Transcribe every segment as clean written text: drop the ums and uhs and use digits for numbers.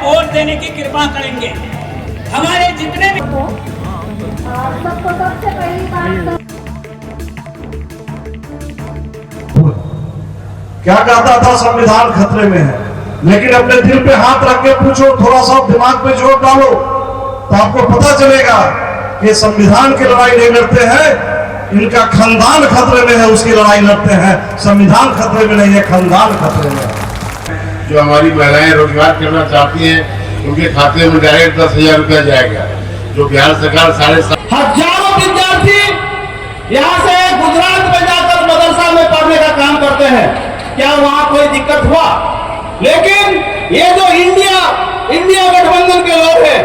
Vote देने की कृपा करेंगे। हमारे जितने भी सबको सबसे पहली बात क्या कहता था, संविधान खतरे में है, लेकिन अपने दिल पे हाथ रख के पूछो, थोड़ा सा दिमाग पे जोर डालो तो आपको पता चलेगा कि संविधान की लड़ाई नहीं लड़ते हैं, इनका खानदान खतरे में है, उसकी लड़ाई लड़ते हैं। संविधान खतरे में नहीं है, खानदान खतरे में है। जो हमारी महिलाएं रोजगार करना चाहती हैं, उनके खाते में डायरेक्ट 10,000 रुपया जाएगा, जो बिहार सरकार 7.5 हजारों विद्यार्थी यहाँ से गुजरात में जाकर मदरसा में पढ़ने का काम करते हैं। क्या वहाँ कोई दिक्कत हुआ? लेकिन ये जो इंडिया गठबंधन के लोग हैं,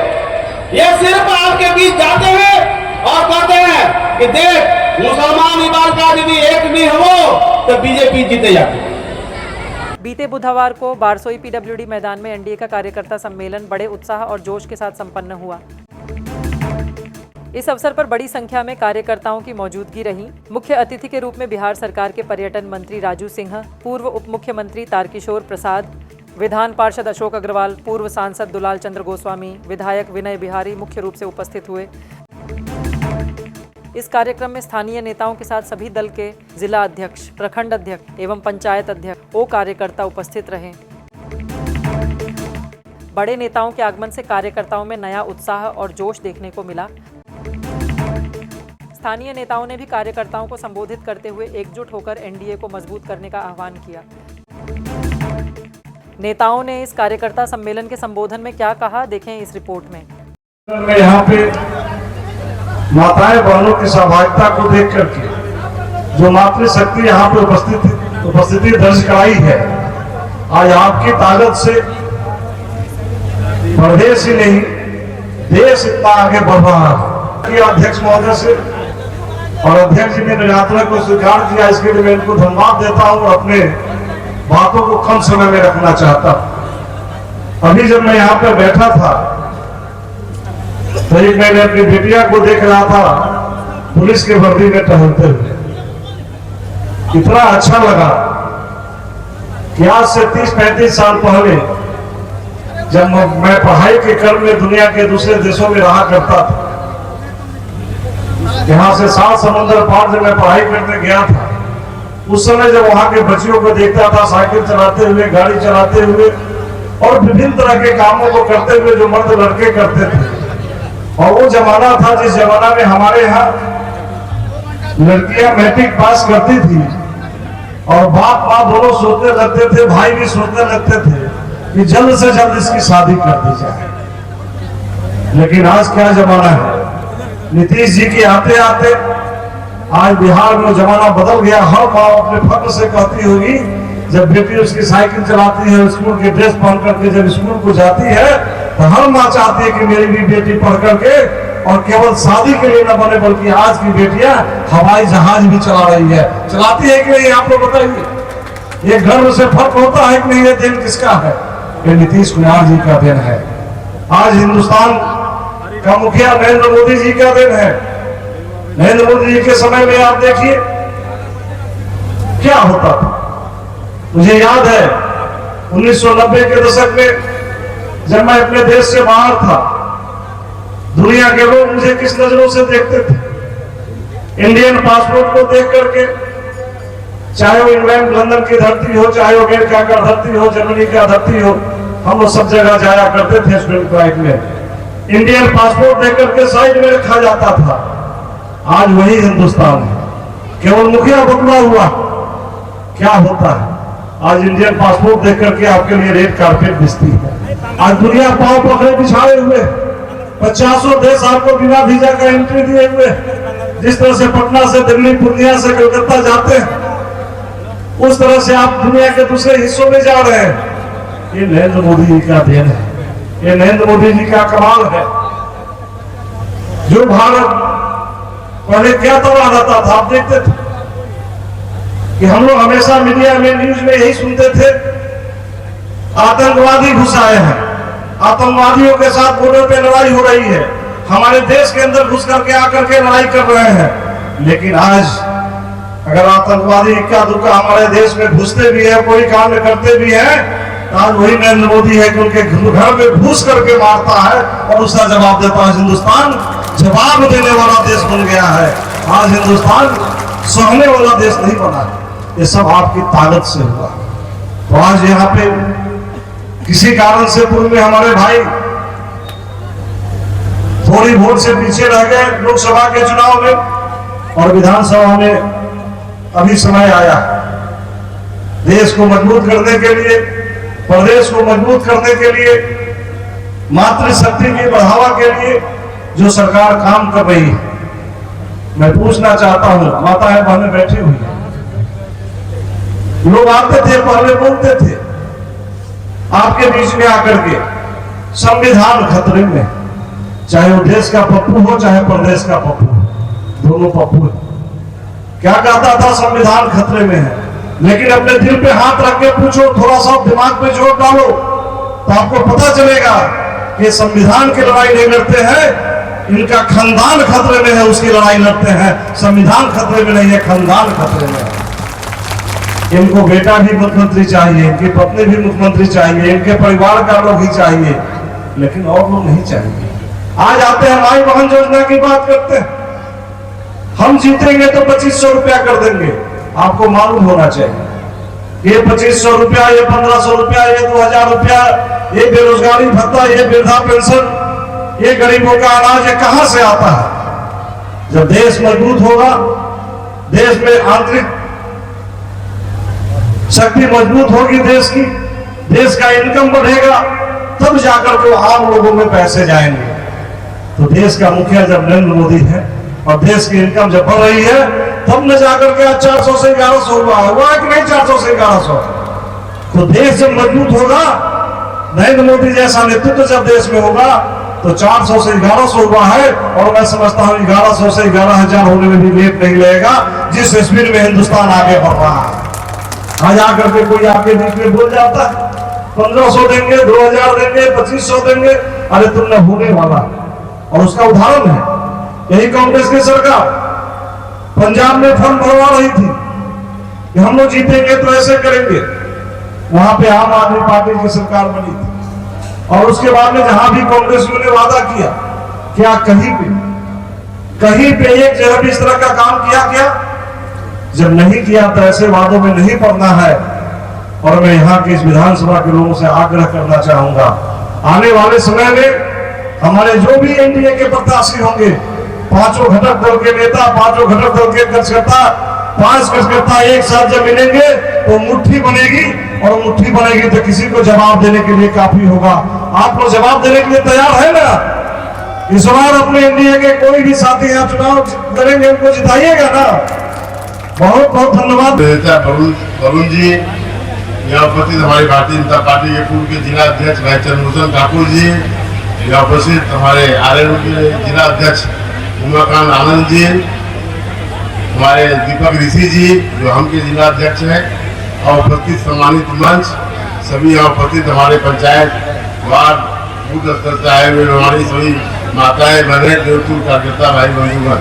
ये सिर्फ आपके बीच जाते हैं और कहते हैं कि देख, मुसलमान इबादत यदि एक भी हो तो बीजेपी जीते जाती है। बीते बुधवार को बारसोई पीडब्ल्यूडी मैदान में एनडीए का कार्यकर्ता सम्मेलन बड़े उत्साह और जोश के साथ संपन्न हुआ। इस अवसर पर बड़ी संख्या में कार्यकर्ताओं की मौजूदगी रही। मुख्य अतिथि के रूप में बिहार सरकार के पर्यटन मंत्री राजू सिंह, पूर्व उप मुख्यमंत्री तारकिशोर प्रसाद, विधान पार्षद अशोक अग्रवाल, पूर्व सांसद दुलाल चंद्र गोस्वामी, विधायक विनय बिहारी मुख्य रूप से उपस्थित हुए। इस कार्यक्रम में स्थानीय नेताओं के साथ सभी दल के जिला अध्यक्ष, प्रखंड अध्यक्ष एवं पंचायत अध्यक्ष और कार्यकर्ता उपस्थित रहे। बड़े नेताओं के आगमन से कार्यकर्ताओं में नया उत्साह और जोश देखने को मिला। स्थानीय नेताओं ने भी कार्यकर्ताओं को संबोधित करते हुए एकजुट होकर एनडीए को मजबूत करने का आह्वान किया। नेताओं ने इस कार्यकर्ता सम्मेलन के संबोधन में क्या कहा, देखें इस रिपोर्ट में। मैं यहाँ पे माताएं बहनों की सहभागिता को देख करके जो मातृशक्ति यहाँ पे उपस्थिति दर्ज कराई है, आज आपकी ताकत से प्रदेश ही नहीं देश इतना आगे बढ़ रहा है। अध्यक्ष महोदय से और अध्यक्ष जी ने निराकरण को स्वीकार किया, इसके लिए मैं इनको धन्यवाद देता हूँ और अपने बातों को कम समय में रखना चाहता हूँ। अभी जब मैं यहाँ पर बैठा था तो एक मैंने अपनी बेटिया को देख रहा था पुलिस के वर्दी में टहलते हुए। इतना अच्छा लगा कि आज से 30-35 साल पहले जब मैं पढ़ाई के क्रम में दुनिया के दूसरे देशों में रहा करता था, यहाँ से 7 समुद्र पार जब मैं पढ़ाई करने गया था, उस समय जब वहां के बच्चियों को देखता था साइकिल चलाते हुए, गाड़ी चलाते हुए और विभिन्न तरह के कामों को करते हुए जो मर्द लड़के करते थे, और वो जमाना था जिस जमाना में हमारे यहाँ लड़कियां मैट्रिक पास करती थी और बाप माँ दोनों सोचने लगते थे, भाई भी सोचने लगते थे कि जल्द से जल्द इसकी शादी कर दी जाए। लेकिन आज क्या जमाना है, नीतीश जी के आते आते आज बिहार में जमाना बदल गया। हर माँ अपने फख्र से कहती होगी जब बेटी उसकी साइकिल चलाती है, स्कूल की ड्रेस पहन करके जब स्कूल को जाती है, तो हर माँ चाहती है कि मेरी भी बेटी पढ़ करके और केवल शादी के लिए न बने बल्कि आज की बेटियां हवाई जहाज भी चला रही है। चलाती है कि नहीं, आप लोग बताइए। ये गर्व से फर्क होता है कि नहीं? ये दिन किसका है? ये नीतीश कुमार जी का दिन है। आज हिंदुस्तान का मुखिया नरेंद्र मोदी जी का दिन है। नरेंद्र मोदी जी के समय में आप देखिए क्या होता था। मुझे याद है 1990 के दशक में जब मैं अपने देश से बाहर था, दुनिया के लोग मुझे किस नजरों से देखते थे। इंडियन पासपोर्ट को देख करके, चाहे वो इंग्लैंड लंदन की धरती हो, चाहे वो अमेरिका का धरती हो, जर्मनी का धरती हो, हम लोग सब जगह जाया करते थे स्टूडेंट फ्लाइट में। इंडियन पासपोर्ट देख करके साइड में रखा जाता था। आज वही हिंदुस्तान है, केवल मुखिया बदला हुआ। क्या होता है, आज इंडियन पासपोर्ट देख करके आपके लिए रेड कारपेट बिछती है। आज दुनिया पांव पकड़े बिछाए हुए, 50 देश आपको बिना वीजा का एंट्री दिए हुए। जिस तरह से पटना से दिल्ली, पूर्णिया से कलकत्ता जाते हैं, उस तरह से आप दुनिया के दूसरे हिस्सों में जा रहे हैं। ये नरेंद्र मोदी जी का देन है, ये नरेंद्र मोदी जी का कमाल है। जो भारत पहले क्या दौरा रहता था, आप देखते थे कि हम लोग हमेशा मीडिया में, न्यूज में यही सुनते थे, आतंकवादी घुस आए हैं, आतंकवादियों के साथ बॉर्डर पे लड़ाई हो रही है, हमारे देश के अंदर घुस करके आकर के लड़ाई कर रहे हैं। लेकिन आज अगर आतंकवादी इक्का दुक्का हमारे देश में घुसते भी है, कोई काम करते भी है, आज वही नरेंद्र मोदी है कि उनके घर में घुस करके मारता है और उसका जवाब देता है। हिंदुस्तान जवाब देने वाला देश बन गया है। आज हिंदुस्तान सहने वाला देश नहीं बना है। ये सब आपकी ताकत से हुआ। तो आज यहाँ पे किसी कारण से पूर्व में हमारे भाई थोड़ी वोट से पीछे रह गए लोकसभा के चुनाव में और विधानसभा में अभी समय आया देश को मजबूत करने के लिए, प्रदेश को मजबूत करने के लिए, मातृशक्ति की बढ़ावा के लिए जो सरकार काम कर रही है। मैं पूछना चाहता हूं, माताएं बहनें बैठी हुई हैं, लोग आते थे पहले बोलते थे आपके बीच में आकर के संविधान खतरे में, चाहे वो देश का पप्पू हो चाहे प्रदेश का पप्पू हो, दोनों पप्पू है। क्या कहता था? संविधान खतरे में है। लेकिन अपने दिल पे हाथ रख के पूछो, थोड़ा सा दिमाग पे जोर डालो तो आपको पता चलेगा कि संविधान की लड़ाई नहीं लड़ते हैं, इनका खानदान खतरे में है, उसकी लड़ाई लड़ते हैं। संविधान खतरे में नहीं है, खानदान खतरे में है। इनको बेटा भी मुख्यमंत्री चाहिए, इनकी पत्नी भी मुख्यमंत्री चाहिए, इनके परिवार का लोग ही चाहिए, लेकिन और लोग नहीं चाहिए। आज आते हैं माई बहन योजना की बात करते हैं, हम जीतेंगे तो 2500 रुपया कर देंगे। आपको मालूम होना चाहिए ये 2500 रुपया, ये 1500 रुपया, ये 2000 रुपया, ये बेरोजगारी भत्ता, ये वृद्धा पेंशन, ये गरीबों का अनाज, ये कहां से आता है? जब देश मजबूत होगा, देश में आंतरिक शक्ति मजबूत होगी देश की, देश का इनकम बढ़ेगा, तब जाकर के आम लोगों में पैसे जाएंगे। तो देश का मुखिया जब नरेंद्र मोदी है और देश की इनकम जब बढ़ रही है, तब न जाकर के 400 से 1100 हुआ है कि नहीं? 400 से 1100। तो देश जब मजबूत होगा, नरेंद्र मोदी जैसा नेतृत्व जब देश में होगा, तो 400 से 1100 हुआ है। और मैं समझता हूं 1100 से 11,000 होने में भी लेट नहीं लगेगा, जिस स्पीड में हिंदुस्तान आगे बढ़ रहा है। आज आकर के कोई आपके बीच में बोल जाता है 1500 देंगे, 2000 देंगे, 2500 देंगे, अरे तुमने होने वाला। और उसका उदाहरण है यही कांग्रेस की सरकार पंजाब में फंड भरवा रही थी कि हम लोग जीतेंगे तो ऐसे करेंगे। वहां पे आम आदमी पार्टी की सरकार बनी थी और उसके बाद में जहां भी कांग्रेसियों ने वादा किया, क्या कहीं पे एक जगह भी इस तरह का काम किया? क्या जब नहीं किया तो ऐसे वादों में नहीं पड़ना है। और मैं यहाँ के इस विधानसभा के लोगों से आग्रह करना चाहूंगा, आने वाले समय में हमारे जो भी एनडीए के प्रत्याशी होंगे, पांचों घटक दल के नेता, पांचों घटक दल के कार्यकर्ता, 5 कार्यकर्ता एक साथ जब मिलेंगे तो मुट्ठी बनेगी, और मुट्ठी बनेगी तो किसी को जवाब देने के लिए काफी होगा। आप लोग जवाब देने के लिए तैयार है ना? इस बार अपने एनडीए के कोई भी साथी यहाँ चुनाव करेंगे, उनको जिताइएगा ना? बहुत बहुत धन्यवाद। वरुण जी, यहाँ उपस्थित हमारी भारतीय जनता पार्टी के पूर्व के जिला अध्यक्ष भाई चंद्रभूषण ठाकुर जी, यहाँ उपस्थित हमारे आरएलओ के जिला अध्यक्ष उमाकांत आनंद जी, हमारे दीपक ऋषि जी जो हम के जिला अध्यक्ष हैं, और उपस्थित सम्मानित मंच, सभी यहाँ उपस्थित हमारे पंचायत वार्ड बूथ स्तर से आए हुए हमारी सभी माताएं बहनें, देवतुल कार्यकर्ता भाई बंधुगण,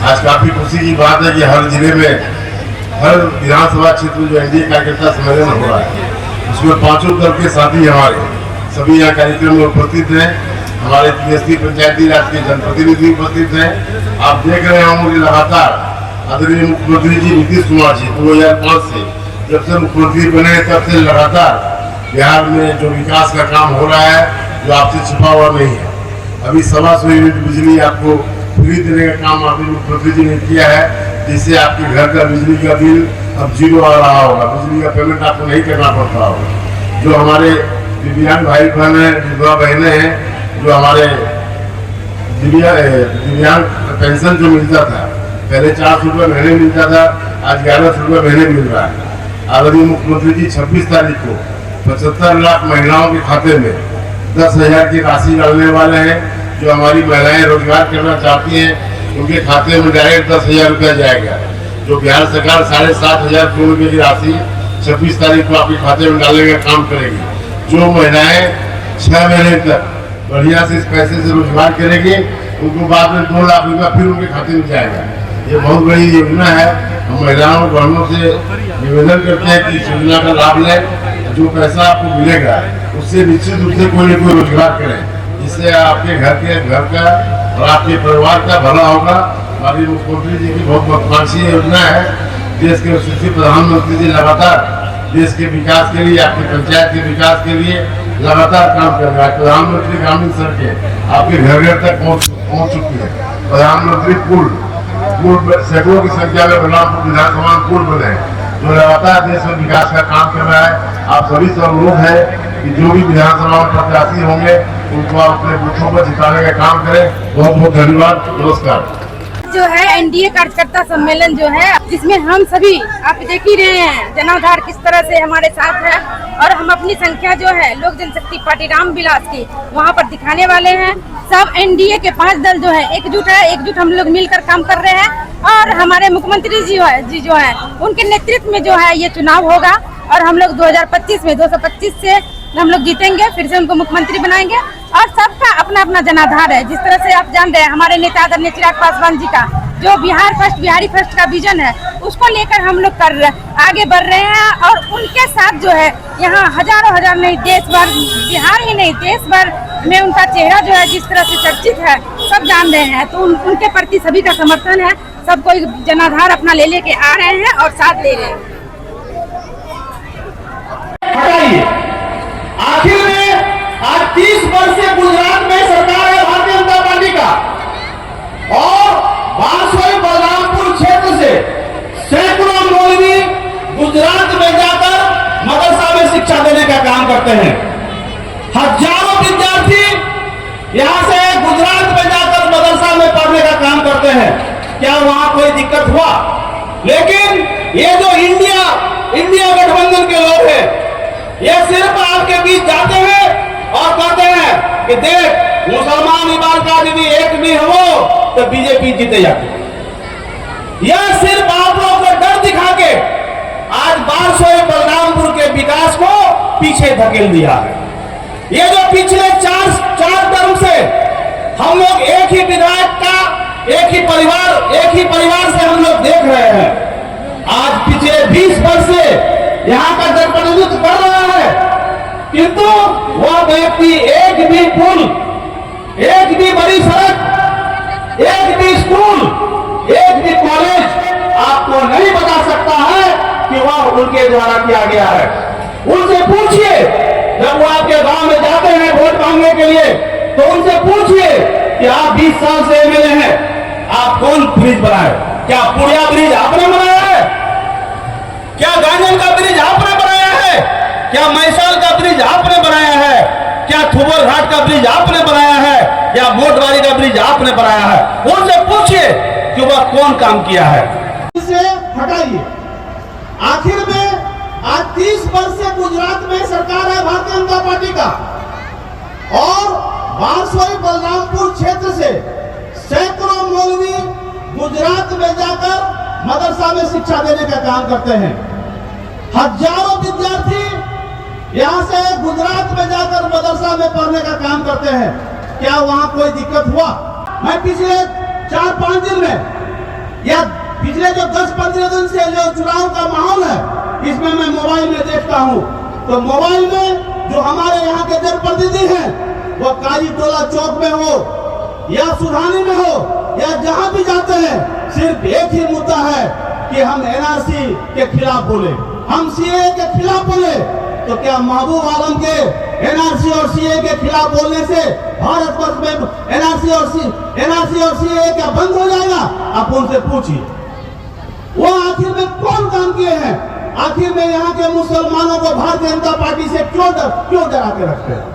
आज काफी खुशी की बात है कि हर जिले में, हर विधानसभा क्षेत्र में जो एनडीए कार्यकर्ता सम्मेलन हो रहा है, उसमें पांचों दल के साथी हमारे सभी यहाँ कार्यक्रम में उपस्थित हैं। हमारे पीएससी पंचायती राज के जनप्रतिनिधि उपस्थित हैं। आप देख रहे होंगे लगातार आदरणीय मुख्यमंत्री जी नीतीश कुमार जी 2005 से जब से मुख्यमंत्री बने तब से लगातार बिहार में जो विकास का काम हो रहा है, जो आपसे छिपा हुआ नहीं है। अभी 125 यूनिट बिजली आपको फ्री देने का काम आदरणीय मुख्यमंत्री जी ने किया है, जिससे आपके घर का बिजली का बिल अब 0 आ रहा होगा, बिजली का पेमेंट आपको नहीं करना पड़ता होगा। जो हमारे दिव्यांग भाई बहन है, विधवा बहनें हैं, जो हमारे दिव्यांग पेंशन जो मिलता था, पहले 400 रुपये महीने मिलता था, आज 1100 रुपये महीने मिल रहा है। आदरणीय मुख्यमंत्री जी 26 तारीख को 75 लाख महिलाओं के खाते में 10,000 की राशि डालने वाले हैं। जो हमारी महिलाएं रोजगार करना चाहती हैं, उनके खाते में डायरेक्ट 10,000 रुपया जाएगा। जो बिहार सरकार 7,500 करोड़ रुपये की राशि 26 तारीख को आपके खाते में डालने का काम करेगी। जो महिलाएं 6 महीने तक बढ़िया से इस पैसे से रोजगार करेंगे, उनको बाद में 2 लाख रुपया फिर उनके खाते में जाएगा। ये बहुत बड़ी योजना है। हम महिलाओं बहनों से निवेदन करते हैं कि इस योजना का लाभ लें। जो पैसा आपको मिलेगा उससे निश्चित रूप से कोई न कोई रोजगार करें, जिससे आपके घर का और आपके परिवार का भला होगा। माननीय मुख्यमंत्री जी की बहुत महत्वाकांक्षी योजना है। देश के यशस्वी प्रधानमंत्री जी लगातार देश के विकास के लिए, आपके पंचायत के विकास के लिए लगातार काम कर रहा है। प्रधानमंत्री ग्रामीण सड़कें आपके घर घर तक पहुंच चुकी है। प्रधानमंत्री पुल सैकड़ों की संख्या में बलरामपुर विधानसभा पुल बने, जो लगातार देश में विकास का काम कर रहा है। आप सभी से अनुरोध है कि जो भी विधानसभा में प्रत्याशी होंगे उनको आप अपने बूथों पर जिताने का काम करें। बहुत बहुत धन्यवाद, नमस्कार। जो है एनडीए कार्यकर्ता सम्मेलन जो है, जिसमें हम सभी आप देख ही रहे हैं जनाधार किस तरह से हमारे साथ है, और हम अपनी संख्या जो है लोक जनशक्ति पार्टी रामविलास की वहाँ पर दिखाने वाले हैं। सब एनडीए के 5 दल जो है एकजुट हम लोग मिलकर काम कर रहे हैं, और हमारे मुख्यमंत्री जी जो है उनके नेतृत्व में जो है ये चुनाव होगा, और हम लोग 2025 में 225 से हम लोग जीतेंगे, फिर से उनको मुख्यमंत्री बनाएंगे। और सबका अपना अपना जनाधार है। जिस तरह से आप जान रहे हैं हमारे नेता आदरणीय चिराग पासवान जी का जो बिहारी फर्स्ट का विजन है, उसको लेकर हम लोग आगे बढ़ रहे हैं। और उनके साथ जो है यहाँ हजारों हजार नहीं, देश भर, बिहार ही नहीं देश भर में उनका चेहरा जो है जिस तरह से चर्चित है, सब जान रहे हैं। तो उनके प्रति सभी का समर्थन है। सब कोई जनाधार अपना लेके आ रहे हैं और साथ ले रहे हैं। आखिर में आज 30 वर्ष से गुजरात में सरकार है भारतीय जनता पार्टी का, और बारसोई बलरामपुर क्षेत्र से सैकड़ों मौलवी गुजरात में जाकर मदरसा में शिक्षा देने का काम करते हैं। हजारों विद्यार्थी यहां से गुजरात में जाकर मदरसा में पढ़ने का काम करते हैं। क्या वहां कोई दिक्कत हुआ? लेकिन ये जो इंडिया गठबंधन के लोग हैं, ये सिर्फ आपके बीच जाते हैं और कहते हैं कि देख मुसलमान इबादत भी एक भी हो तो बीजेपी जीते जाती। यह सिर्फ आप लोगों को डर दिखा के आज बारसोई बलरामपुर के विकास को पीछे धकेल दिया है। ये जो पिछले चार टर्म से हम लोग एक ही विधायक का एक ही परिवार से हम लोग देख रहे हैं, आज पिछले 20 वर्ष से यहाँ का जनप्रतिनिधित्व कर रहा है, किंतु वह व्यक्ति एक भी पुल, एक भी बड़ी सड़क, एक भी स्कूल, एक भी कॉलेज आपको नहीं बता सकता है कि वह उनके द्वारा किया गया है। उनसे पूछिए, जब वो आपके गांव में जाते हैं वोट मांगने के लिए, तो उनसे पूछिए कि आप 20 साल से एमएलए हैं, आप कौन ब्रिज बनाए? क्या पुड़िया ब्रिज आपने बनाया है? क्या गांजन का ब्रिज आपने बनाया है? क्या मैसाल का ब्रिज आपने बनाया है? क्या थुबर घाट का ब्रिज आपने बनाया है? या मोटवारी का ब्रिज आपने बनाया है? उनसे पूछिए कि वह कौन काम किया है। इसे हटाइए। आखिर में आज 30 वर्ष से गुजरात में सरकार है भारतीय जनता पार्टी का, और बारसोई बलरामपुर क्षेत्र से सैकड़ों मौलवी गुजरात में जाकर मदरसा में शिक्षा देने का काम करते हैं। हजारों विद्यार्थी यहाँ से गुजरात में जाकर मदरसा में पढ़ने का काम करते हैं। क्या वहाँ कोई दिक्कत हुआ? मैं पिछले 4-5 दिन में या पिछले जो 10-15 दिन से जो चुनाव का माहौल है, इसमें मैं मोबाइल में देखता हूँ, तो मोबाइल में जो हमारे यहाँ के जनप्रतिनिधि हैं, वो काली टोला चौक में हो या सुधानी में हो या जहाँ भी जाते हैं, सिर्फ एक ही मुद्दा है कि हम एनआरसी के खिलाफ बोले, हम सीए के खिलाफ बोले। तो क्या महबूब आलम के एनआरसी और सीए के खिलाफ बोलने से भारतवर्ष में एनआरसी और सीए क्या बंद हो जाएगा? आप उनसे पूछिए, वो आखिर में कौन काम किए हैं? आखिर में यहाँ के मुसलमानों को भारतीय जनता पार्टी से क्यों डरा के रखते हैं?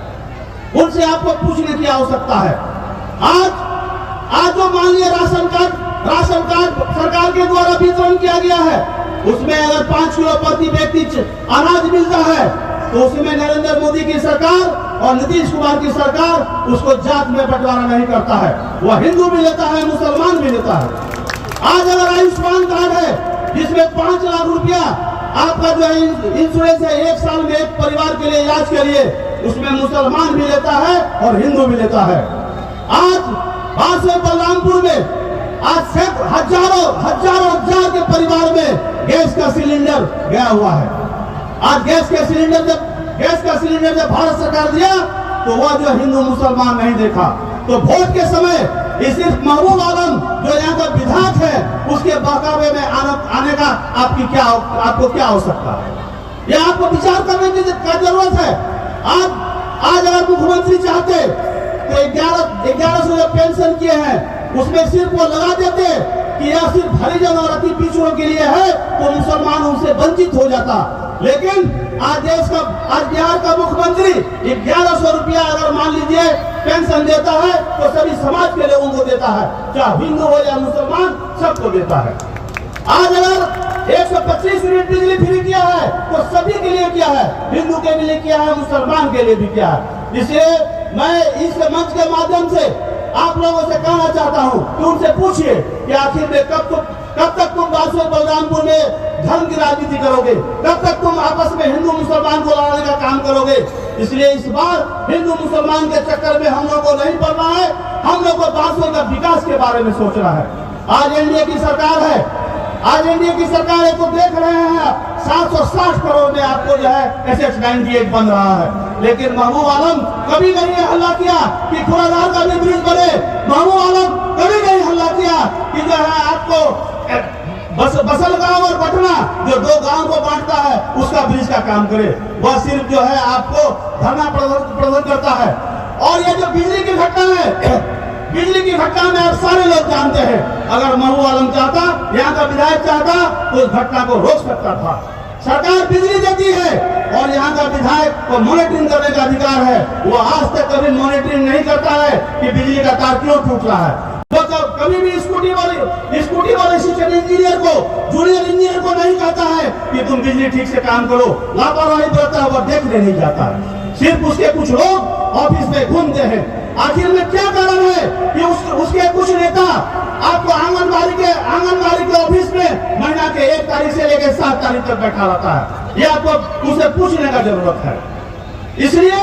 उनसे आपको पूछने की आवश्यकता है। आज जो माननीय राशन कार्ड सरकार के द्वारा वितरण किया गया है, उसमें अगर 5 किलो प्रति व्यक्ति अनाज मिलता है, तो उसमें नरेंद्र मोदी की सरकार और नीतीश कुमार की सरकार उसको जात में बंटवारा नहीं करता है। वह हिंदू भी लेता है, मुसलमान भी लेता है। आज अगर आयुष्मान कार्ड है जिसमें 5 लाख रुपया आपका जो है इंश्योरेंस है, 1 साल में एक परिवार के लिए इलाज के लिए, उसमें मुसलमान भी लेता है और हिंदू भी लेता है। आज बारसोई बलरामपुर में आज हजार के परिवार में गैस का सिलेंडर गया हुआ है। आज गैस के सिलेंडर जब गैस का सिलेंडर जब भारत सरकार दिया तो वह जो हिंदू मुसलमान नहीं देखा। तो वोट के समय ये सिर्फ महबूब आलम जो यहाँ का विधायक है उसके बहकावे में आने का आपको क्या आवश्यकता है? ये आपको विचार करने की जरूरत है। आज अगर मुख्यमंत्री चाहते तो 1100 जो पेंशन किए हैं उसमें सिर्फ वो लगा देते कि यह सिर्फ हरिजन और अति पिछड़ों के लिए है तो मुसलमान उनसे वंचित हो जाता। लेकिन आज बिहार का मुख्यमंत्री 1100 रुपया अगर मान लीजिए पेंशन देता है तो सभी समाज के लोगों को देता है, चाहे हिंदू हो या मुसलमान, सबको देता है। आज अगर 125 यूनिट बिजली फ्री किया है तो सभी के लिए किया है, हिंदू के लिए किया है, मुसलमान के लिए भी किया है। इसलिए मैं इस मंच के माध्यम से आप लोगों से कहना चाहता हूं कि उनसे पूछिए कि आखिर में कब तक तुम बारसोई बलरामपुर में धर्म की राजनीति करोगे, कब तक तुम आपस में हिंदू मुसलमान को लड़ाने का काम करोगे। इसलिए इस बार हिंदू मुसलमान के चक्कर में हम लोग को नहीं पड़ना है, हम लोग को बारसोई का विकास के बारे में सोचना है। आज एनडीए की सरकार है, आज एनडीए की सरकार है तो देख रहे हैं 760 करोड़ में आपको जो है SS98 बन रहा है। लेकिन महबूब आलम कभी नहीं हल्ला किया कि खुरादार का भी ब्रिज बने। महबूब आलम कभी नहीं हल्ला किया कि जो है आपको बसलगांव और पटना जो 2 गांव को बांटता है उसका ब्रिज का काम करे। वह सिर्फ जो है आपको धरना प्रदर्शन करता है। और ये जो बिजली की घटना है, बिजली की घटना में आप सारे लोग जानते हैं, अगर महबूब आलम चाहता, यहाँ का विधायक चाहता तो उस घटना को रोक सकता था। सरकार बिजली देती है और यहाँ का विधायक को मॉनिटरिंग करने का अधिकार है। वो आज तक कभी मॉनिटरिंग नहीं करता है कि बिजली का तार क्यों टूट रहा है। वो कभी भी स्कूटी वाले शिक्षण इंजीनियर को, जूनियर इंजीनियर को नहीं कहता है कि तुम बिजली ठीक से काम करो। लापरवाही बरतता है, वो देखने नहीं जाता है। सिर्फ उसके कुछ लोग ऑफिस में घूमते हैं। आखिर में क्या कारण है कि उसके कुछ नेता आपको आंगनबाड़ी के ऑफिस में महीना के 1 तारीख से लेकर 7 तारीख तक बैठा रहता है। ये आपको उसे पूछने का जरूरत है। इसलिए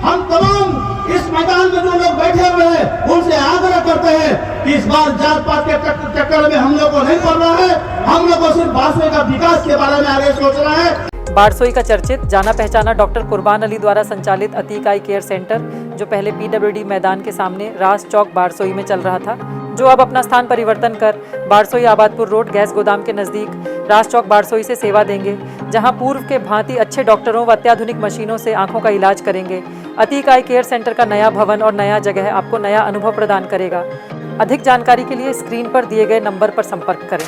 हम तमाम इस मैदान में जो लोग बैठे हुए हैं उनसे आग्रह करते हैं कि इस बार जात पात के चक्कर में हम लोग को नहीं पड़ना है। हम लोग को सिर्फ बारसोई का विकास के बारे में आगे सोचना है। बारसोई का चर्चित जाना पहचाना डॉक्टर कुर्बान अली द्वारा संचालित अतीक आई केयर सेंटर, जो पहले PWD मैदान के सामने रास चौक बारसोई में चल रहा था, जो अब अपना स्थान परिवर्तन कर बारसोई आबादपुर रोड गैस गोदाम के नज़दीक रास चौक बारसोई से सेवा देंगे, जहां पूर्व के भांति अच्छे डॉक्टरों व अत्याधुनिक मशीनों से आंखों का इलाज करेंगे। अतीक आई केयर सेंटर का नया भवन और नया जगह आपको नया अनुभव प्रदान करेगा। अधिक जानकारी के लिए स्क्रीन पर दिए गए नंबर पर संपर्क करें।